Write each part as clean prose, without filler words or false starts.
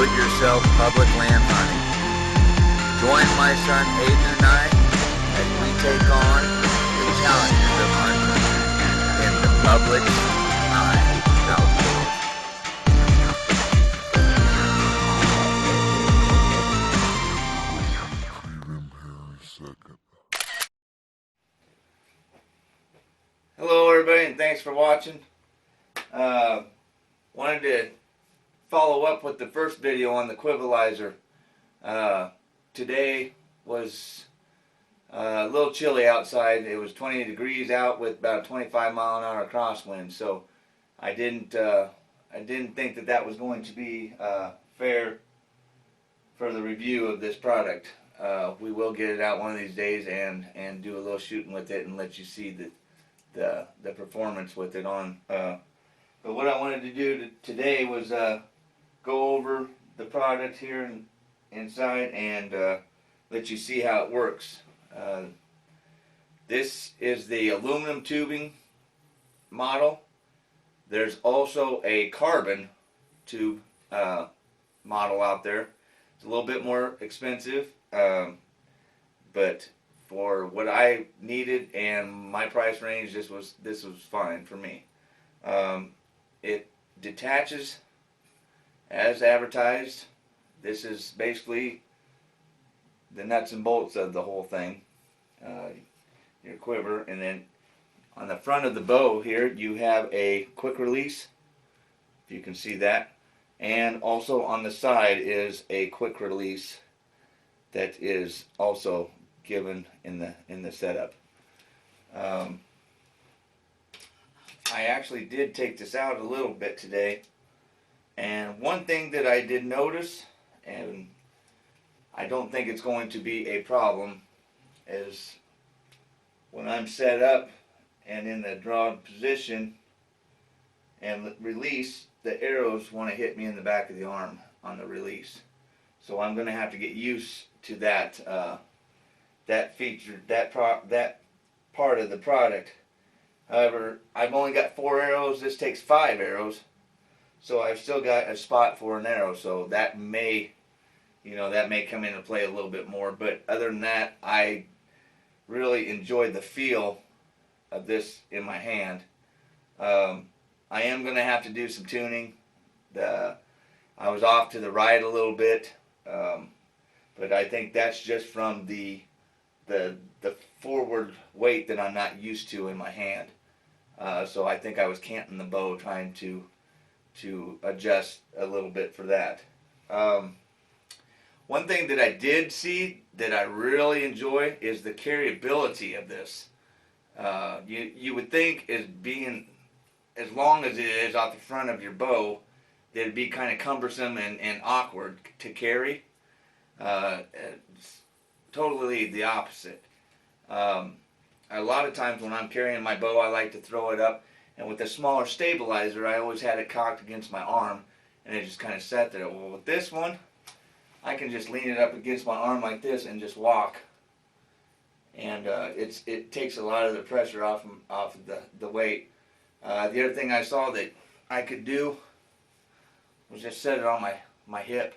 do-it-yourself public land hunting. Join my son Aiden and I as we take on the challenges of hunting in the public eye outdoors. Hello everybody, and thanks for watching. Wanted to follow up with the first video on the Quivalizer. Today was a little chilly outside. It was 20 degrees out with about a 25-mile-an-hour crosswind, so I didn't think that was going to be fair for the review of this product. We will get it out one of these days and do a little shooting with it and let you see the performance with it on. But what I wanted to do today was go over the product here inside and let you see how it works. This is the aluminum tubing model. There's also a carbon tube model out there. It's a little bit more expensive, but for what I needed and my price range, this was fine for me. It detaches as advertised. This is basically the nuts and bolts of the whole thing. Your quiver, and then on the front of the bow here you have a quick release, if you can see that, and also on the side is a quick release that is also given in the setup. I actually did take this out a little bit today, and one thing that I did notice, and I don't think it's going to be a problem, is when I'm set up and in the drawn position and release, the arrows want to hit me in the back of the arm on the release. So I'm going to have to get used to that feature, that part of the product. However, I've only got 4 arrows. This takes 5 arrows, so I've still got a spot for an arrow. So that may come into play a little bit more. But other than that, I really enjoyed the feel of this in my hand. I am going to have to do some tuning. I was off to the right a little bit, but I think that's just from the forward weight that I'm not used to in my hand. So I think I was canting the bow, trying to adjust a little bit for that. One thing that I did see that I really enjoy is the carryability of this. You would think, as long as it is off the front of your bow, that it'd be kind of cumbersome and awkward to carry. It's totally the opposite. A lot of times when I'm carrying my bow, I like to throw it up, and with a smaller stabilizer, I always had it cocked against my arm, and it just kind of sat there. Well, with this one, I can just lean it up against my arm like this and just walk, and it takes a lot of the pressure off of the weight. The other thing I saw that I could do was just set it on my hip,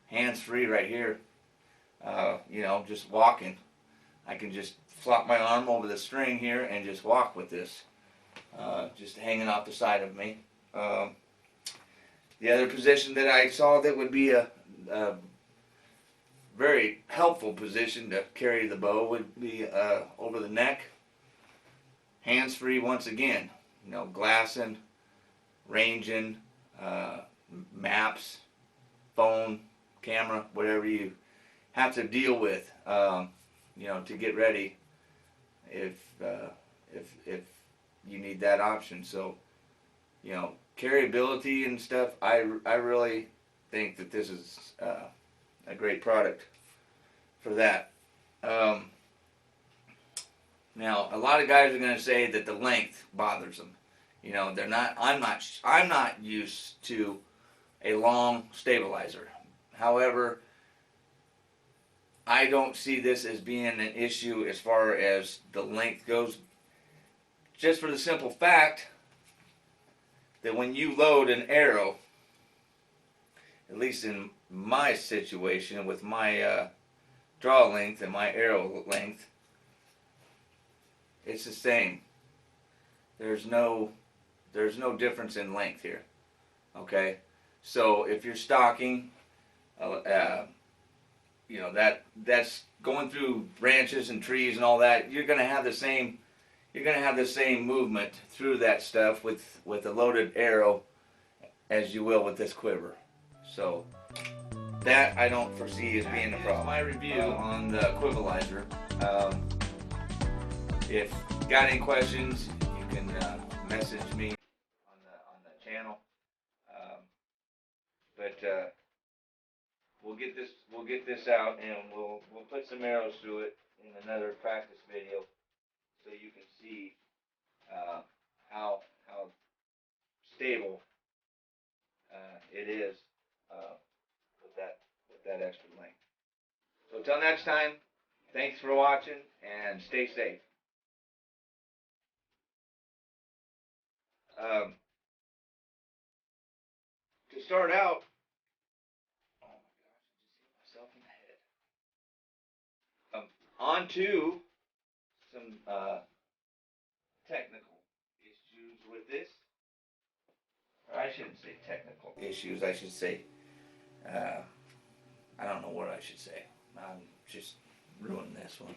hands free right here. Just walking. I can just flop my arm over the string here and just walk with this, just hanging off the side of me. The other position that I saw that would be a very helpful position to carry the bow would be over the neck, hands free once again. Glassing, ranging, maps, phone, camera, whatever you have to deal with, to get ready if you need that option. So, carryability and stuff, I really think that this is a great product for that. Now, a lot of guys are going to say that the length bothers them. I'm not used to a long stabilizer. However, I don't see this as being an issue as far as the length goes, just for the simple fact that when you load an arrow, at least in my situation with my draw length and my arrow length, it's the same. There's no difference in length here. Okay, so if you're stocking, that's going through branches and trees and all that. You're gonna have the same. You're gonna have the same movement through that stuff with a loaded arrow as you will with this quiver. So that I don't foresee as being a problem. My review on the Quivalizer. If you got any questions, you can message me on the channel. But we'll get this out, and we'll put some arrows through it in another practice video, so you can see how stable it is with that extra length. So until next time, thanks for watching and stay safe. To start out, oh my gosh, I just hit myself in the head. On to some technical issues with this. Or I shouldn't say technical issues. I should say, I don't know what I should say. I'm just ruining this one.